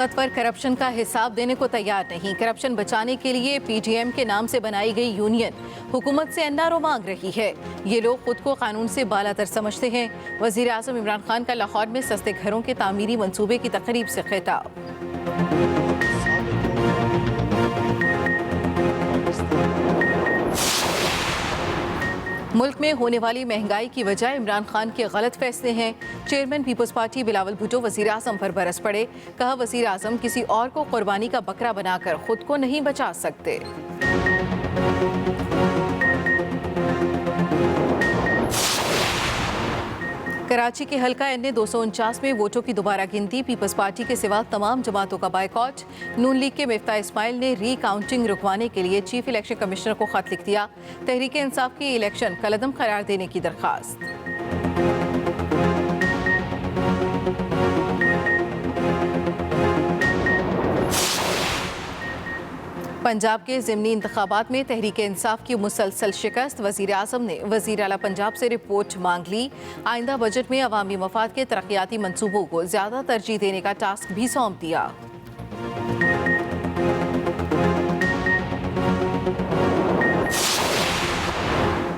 طاقتور کرپشن کا حساب دینے کو تیار نہیں۔ کرپشن بچانے کے لیے پی ٹی ایم کے نام سے بنائی گئی یونین حکومت سے NRO مانگ رہی ہے۔ یہ لوگ خود کو قانون سے بالاتر سمجھتے ہیں۔ وزیر اعظم عمران خان کا لاہور میں سستے گھروں کے تعمیری منصوبے کی تقریب سے خطاب۔ ملک میں ہونے والی مہنگائی کی وجہ عمران خان کے غلط فیصلے ہیں۔ Chairman peoples party Bilawal Bhutto وزیر اعظم پر برس پڑے۔ کہا وزیر اعظم کسی اور کو قربانی کا بکرا بنا کر خود کو نہیں بچا سکتے۔ کراچی کے حلقہ این 249 میں ووٹوں کی دوبارہ گنتی، پیپلز پارٹی کے سوا تمام جماعتوں کا بائیکاٹ۔ نون لیگ کے مفتاح اسماعیل نے ری کاؤنٹنگ رکوانے کے لیے چیف الیکشن کمشنر کو خط لکھ دیا۔ تحریک انصاف کی الیکشن کالعدم قرار دینے کی درخواست۔ پنجاب کے ضمنی انتخابات میں تحریک انصاف کی مسلسل شکست، وزیر اعظم نے وزیر اعلیٰ پنجاب سے رپورٹ مانگ لی۔ آئندہ بجٹ میں عوامی مفاد کے ترقیاتی منصوبوں کو زیادہ ترجیح دینے کا ٹاسک بھی سونپ دیا۔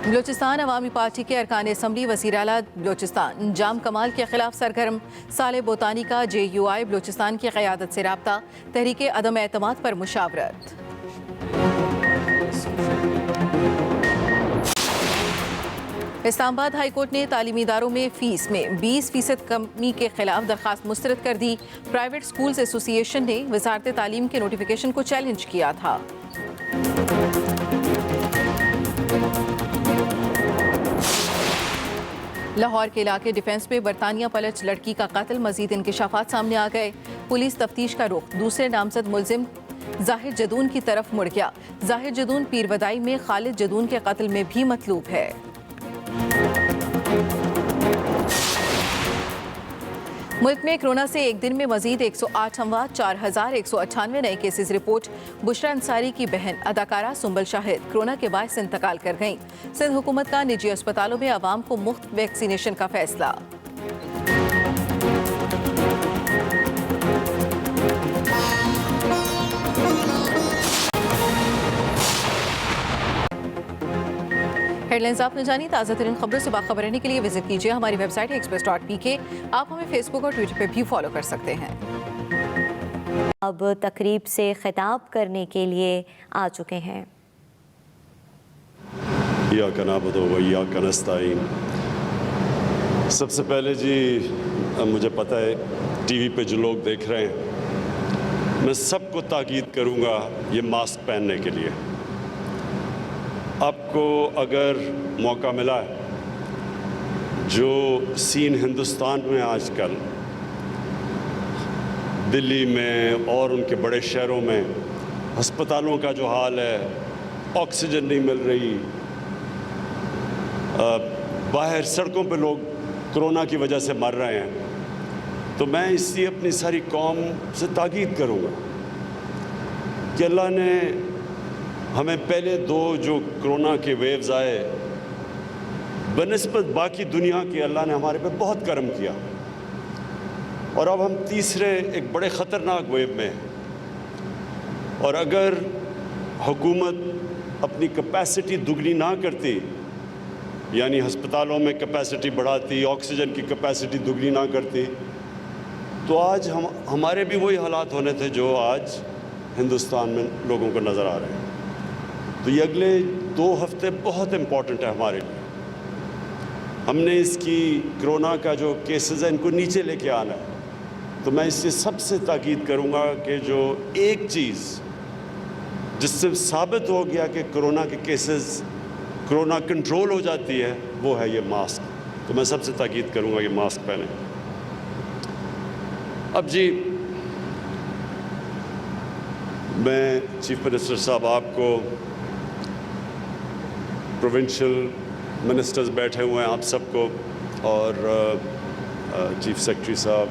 بلوچستان عوامی پارٹی کے ارکان اسمبلی وزیر اعلیٰ بلوچستان جام کمال کے خلاف سرگرم، صالح بوتانی کا JUI بلوچستان کی قیادت سے رابطہ، تحریک عدم اعتماد پر مشاورت۔ اسلام آباد ہائی کورٹ نے تعلیمی اداروں میں فیس میں 20% کمی کے خلاف درخواست مسترد کر دی۔ پرائیویٹ اسکولز ایسوسی ایشن نے وزارت تعلیم کے نوٹیفیکیشن کو چیلنج کیا تھا۔ لاہور کے علاقے ڈیفنس میں برطانیہ پلٹ لڑکی کا قتل، مزید انکشافات سامنے آ گئے۔ پولیس تفتیش کا رخ دوسرے نامزد ملزم ظاہر جدون کی طرف مڑ گیا۔ ظاہر جدون پیر ودائی میں خالد جدون کے قتل میں بھی مطلوب ہے۔ ملک میں کرونا سے ایک دن میں مزید 108 اموات، 4198 نئے کیسز رپورٹ۔ بشرا انصاری کی بہن اداکارہ سنبل شاہد کرونا کے باعث انتقال کر گئیں۔ سندھ حکومت کا نجی اسپتالوں میں عوام کو مفت ویکسینیشن کا فیصلہ۔ ہیڈ لائنز آپ نے جانی، تازہ ترین خبروں سے باخبر رہنے کے لیے وزٹ کیجیے ہماری ویب سائٹ express.pk۔ آپ ہمیں فیس بک اور ٹویٹر پہ بھی فالو کر سکتے ہیں۔ اب تقریب سے خطاب کرنے کے لیے آ چکے ہیں۔ ایاک نعبد و ایاک نستعین۔ سب سے پہلے جی مجھے پتہ ہے ٹی وی پہ جو لوگ دیکھ رہے ہیں، میں سب کو تاکید کروں گا یہ ماسک پہننے کے لیے۔ آپ کو اگر موقع ملا ہے، جو سین ہندوستان میں آج کل دلی میں اور ان کے بڑے شہروں میں ہسپتالوں کا جو حال ہے، آکسیجن نہیں مل رہی، باہر سڑکوں پہ لوگ کرونا کی وجہ سے مر رہے ہیں، تو میں اس لیے اپنی ساری قوم سے تاکید کروں گا کہ اللہ نے ہمیں پہلے دو جو کرونا کے ویوز آئے، بنسبت باقی دنیا کے اللہ نے ہمارے پہ بہت کرم کیا، اور اب ہم تیسرے ایک بڑے خطرناک ویو میں ہیں۔ اور اگر حکومت اپنی کیپیسٹی دگنی نہ کرتی، یعنی ہسپتالوں میں کیپیسٹی بڑھاتی، آکسیجن کی کیپیسٹی دگنی نہ کرتی، تو آج ہمارے بھی وہی حالات ہونے تھے جو آج ہندوستان میں لوگوں کو نظر آ رہے ہیں۔ تو یہ اگلے 2 ہفتے بہت امپورٹنٹ ہے ہمارے لیے۔ ہم نے اس کی کرونا کا جو کیسز ہیں ان کو نیچے لے کے آنا ہے۔ تو میں اس سے سب سے تاکید کروں گا کہ جو ایک چیز جس سے ثابت ہو گیا کہ کرونا کے کیسز، کرونا کنٹرول ہو جاتی ہے، وہ ہے یہ ماسک۔ تو میں سب سے تاکید کروں گا یہ ماسک پہنیں۔ اب جی میں چیف منسٹر صاحب آپ کو، پروونشل منسٹرز بیٹھے ہوئے ہیں آپ سب کو، اور چیف سیکرٹری صاحب،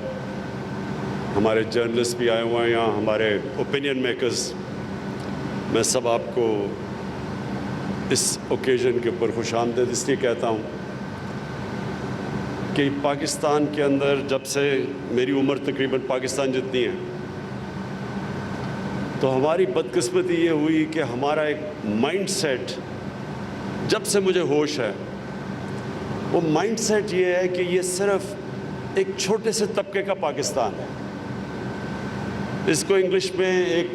ہمارے جرنلسٹ بھی آئے ہوئے ہیں یہاں، ہمارے اوپینین میکرز، میں سب آپ کو اس اوکیزن کے اوپر خوش آمدید اس لیے کہتا ہوں کہ پاکستان کے اندر جب سے میری عمر تقریباً پاکستان جتنی ہے، تو ہماری بدقسمتی یہ ہوئی کہ ہمارا ایک مائنڈ سیٹ، جب سے مجھے ہوش ہے، وہ مائنڈ سیٹ یہ ہے کہ یہ صرف ایک چھوٹے سے طبقے کا پاکستان ہے. اس کو انگلش میں ایک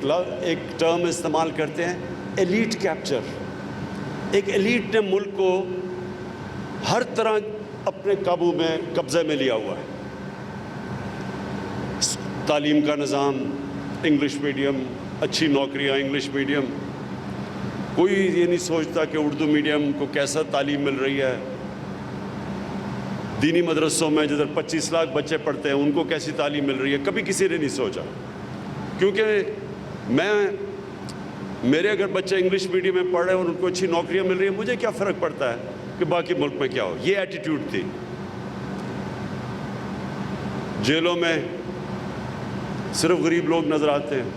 ٹرم استعمال کرتے ہیں، ایلیٹ کیپچر. ایک ایلیٹ نے ملک کو ہر طرح اپنے قابو میں، قبضے میں لیا ہوا ہے. تعلیم کا نظام انگلش میڈیم، اچھی نوکریاں انگلش میڈیم، کوئی یہ نہیں سوچتا کہ اردو میڈیم کو کیسا تعلیم مل رہی ہے. دینی مدرسوں میں جدھر 25 لاکھ بچے پڑھتے ہیں ان کو کیسی تعلیم مل رہی ہے، کبھی کسی نے نہیں سوچا. کیونکہ میرے اگر بچے انگلش میڈیم میں پڑھ رہے ہیں اور ان کو اچھی نوکریاں مل رہی ہیں، مجھے کیا فرق پڑتا ہے کہ باقی ملک میں کیا ہو. یہ ایٹیٹیوڈ تھی. جیلوں میں صرف غریب لوگ نظر آتے ہیں،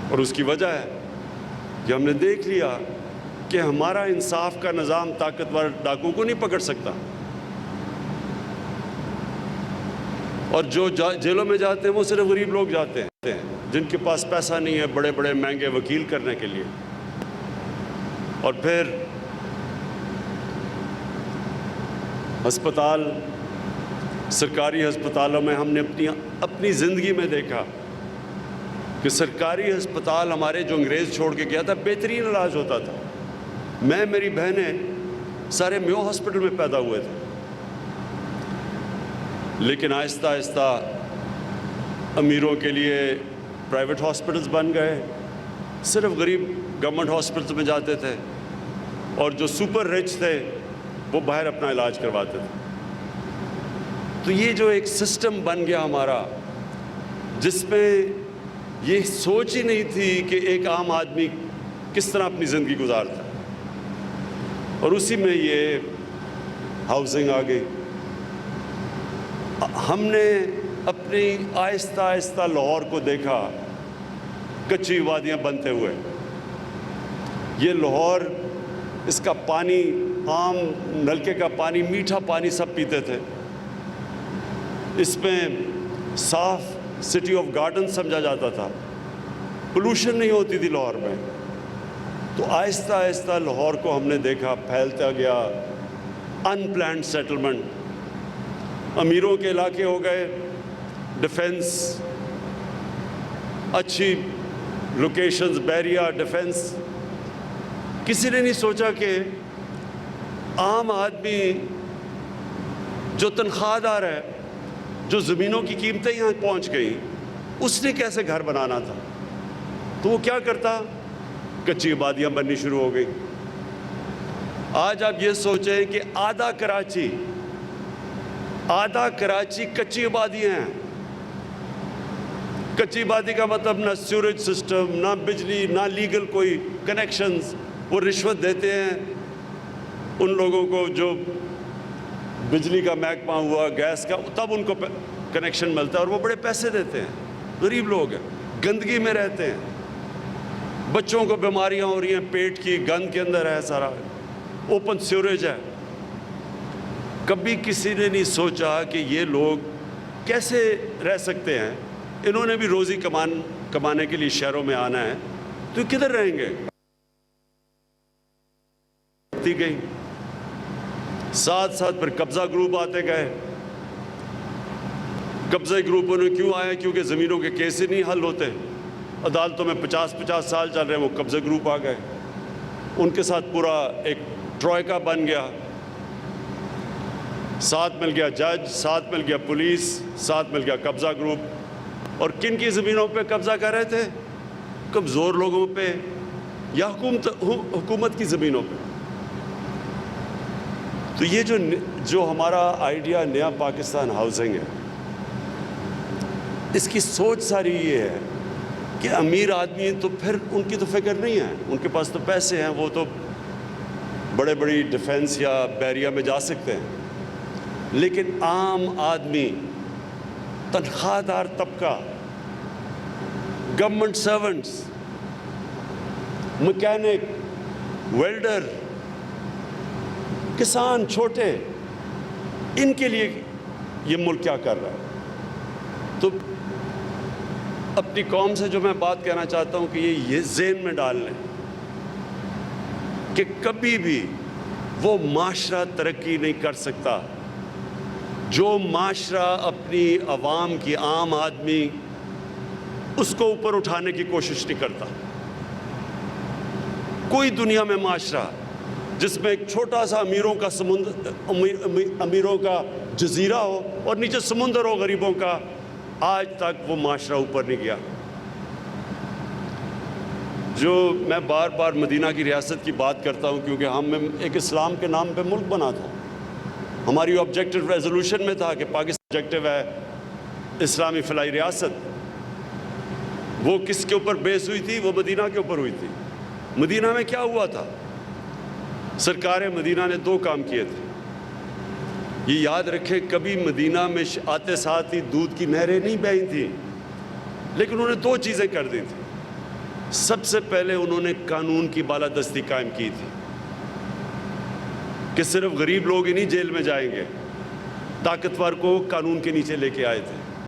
اور اس کی وجہ ہے کہ ہم نے دیکھ لیا کہ ہمارا انصاف کا نظام طاقتور ڈاکو کو نہیں پکڑ سکتا، اور جو جیلوں میں جاتے ہیں وہ صرف غریب لوگ جاتے ہیں جن کے پاس پیسہ نہیں ہے بڑے بڑے مہنگے وکیل کرنے کے لیے. اور پھر ہسپتال، سرکاری ہسپتالوں میں ہم نے اپنی زندگی میں دیکھا کہ سرکاری ہسپتال ہمارے جو انگریز چھوڑ کے گیا تھا بہترین علاج ہوتا تھا. میری بہنیں سارے میو ہاسپٹل میں پیدا ہوئے تھے، لیکن آہستہ آہستہ امیروں کے لیے پرائیویٹ ہاسپٹلز بن گئے، صرف غریب گورنمنٹ ہاسپٹلز میں جاتے تھے، اور جو سپر رچ تھے وہ باہر اپنا علاج کرواتے تھے. تو یہ جو ایک سسٹم بن گیا ہمارا، جس میں یہ سوچ ہی نہیں تھی کہ ایک عام آدمی کس طرح اپنی زندگی گزارتا ہے. اور اسی میں یہ ہاؤسنگ آ گئی. ہم نے اپنی آہستہ آہستہ لاہور کو دیکھا کچی وادیاں بنتے ہوئے. یہ لاہور، اس کا پانی، عام نلکے کا پانی، میٹھا پانی سب پیتے تھے. اس میں صاف سٹی آف گارڈن سمجھا جاتا تھا، پولوشن نہیں ہوتی تھی لاہور میں. تو آہستہ آہستہ لاہور کو ہم نے دیکھا پھیلتا گیا، ان پلانڈ سیٹلمنٹ. امیروں کے علاقے ہو گئے، ڈیفنس، اچھی لوکیشنز، بیریا، ڈیفنس. کسی نے نہیں سوچا کہ عام آدمی جو تنخواہ دار ہے، جو زمینوں کی قیمتیں یہاں پہنچ گئی، اس نے کیسے گھر بنانا تھا. تو وہ کیا کرتا؟ کچی آبادیاں بننی شروع ہو گئی. آج آپ یہ سوچیں کہ آدھا کراچی کچی آبادیاں ہیں. کچی آبادی کا مطلب نہ سیوریج سسٹم، نہ بجلی، نہ لیگل کوئی کنیکشنز. وہ رشوت دیتے ہیں ان لوگوں کو جو بجلی کا محکمہ ہوا، گیس کا، تب ان کو کنیکشن ملتا ہے، اور وہ بڑے پیسے دیتے ہیں. غریب لوگ ہیں، گندگی میں رہتے ہیں، بچوں کو بیماریاں ہو رہی ہیں پیٹ کی، گند کے اندر ہے سارا، اوپن سیوریج ہے. کبھی کسی نے نہیں سوچا کہ یہ لوگ کیسے رہ سکتے ہیں. انہوں نے بھی روزی کمانے کے لیے شہروں میں آنا ہے، تو کدھر رہیں گے؟ گئی ساتھ ساتھ پھر قبضہ گروپ آتے گئے. قبضہ گروپوں نے کیوں آیا؟ کیونکہ زمینوں کے کیس ہی نہیں حل ہوتے. عدالتوں میں 50 سال چل رہے ہیں، وہ قبضہ گروپ آ گئے. ان کے ساتھ پورا ایک ٹروئکا بن گیا. ساتھ مل گیا جج، ساتھ مل گیا پولیس، ساتھ مل گیا قبضہ گروپ. اور کن کی زمینوں پہ قبضہ کر رہے تھے؟ کمزور لوگوں پہ یا حکومت کی زمینوں پہ. تو یہ جو ہمارا آئیڈیا نیا پاکستان ہاؤسنگ ہے، اس کی سوچ ساری یہ ہے کہ امیر آدمی تو پھر ان کی تو فکر نہیں ہے، ان کے پاس تو پیسے ہیں، وہ تو بڑے بڑی ڈیفنس یا بیریا میں جا سکتے ہیں. لیکن عام آدمی، تنخواہ دار طبقہ، گورنمنٹ سرونٹس، مکینک، ویلڈر، کسان چھوٹے، ان کے لیے یہ ملک کیا کر رہا ہے؟ تو اپنی قوم سے جو میں بات کہنا چاہتا ہوں کہ یہ ذہن میں ڈال لیں کہ کبھی بھی وہ معاشرہ ترقی نہیں کر سکتا جو معاشرہ اپنی عوام کی عام آدمی اس کو اوپر اٹھانے کی کوشش نہیں کرتا. کوئی دنیا میں معاشرہ جس میں ایک چھوٹا سا امیروں کا جزیرہ ہو اور نیچے سمندر ہو غریبوں کا، آج تک وہ معاشرہ اوپر نہیں گیا. جو میں بار بار مدینہ کی ریاست کی بات کرتا ہوں کیونکہ ہم ایک اسلام کے نام پہ ملک بنا تھا. ہماری آبجیکٹو ریزولوشن میں تھا کہ پاکستان آبجیکٹو ہے اسلامی فلاحی ریاست. وہ کس کے اوپر بیس ہوئی تھی؟ وہ مدینہ کے اوپر ہوئی تھی. مدینہ میں کیا ہوا تھا؟ سرکار مدینہ نے 2 کام کیے تھے. یہ یاد رکھیں کبھی مدینہ میں آتے ساتھ ہی دودھ کی نہریں نہیں بہی تھیں، لیکن انہوں نے 2 چیزیں کر دی تھیں. سب سے پہلے انہوں نے قانون کی بالادستی قائم کی تھی کہ صرف غریب لوگ ہی نہیں جیل میں جائیں گے، طاقتور کو قانون کے نیچے لے کے آئے تھے.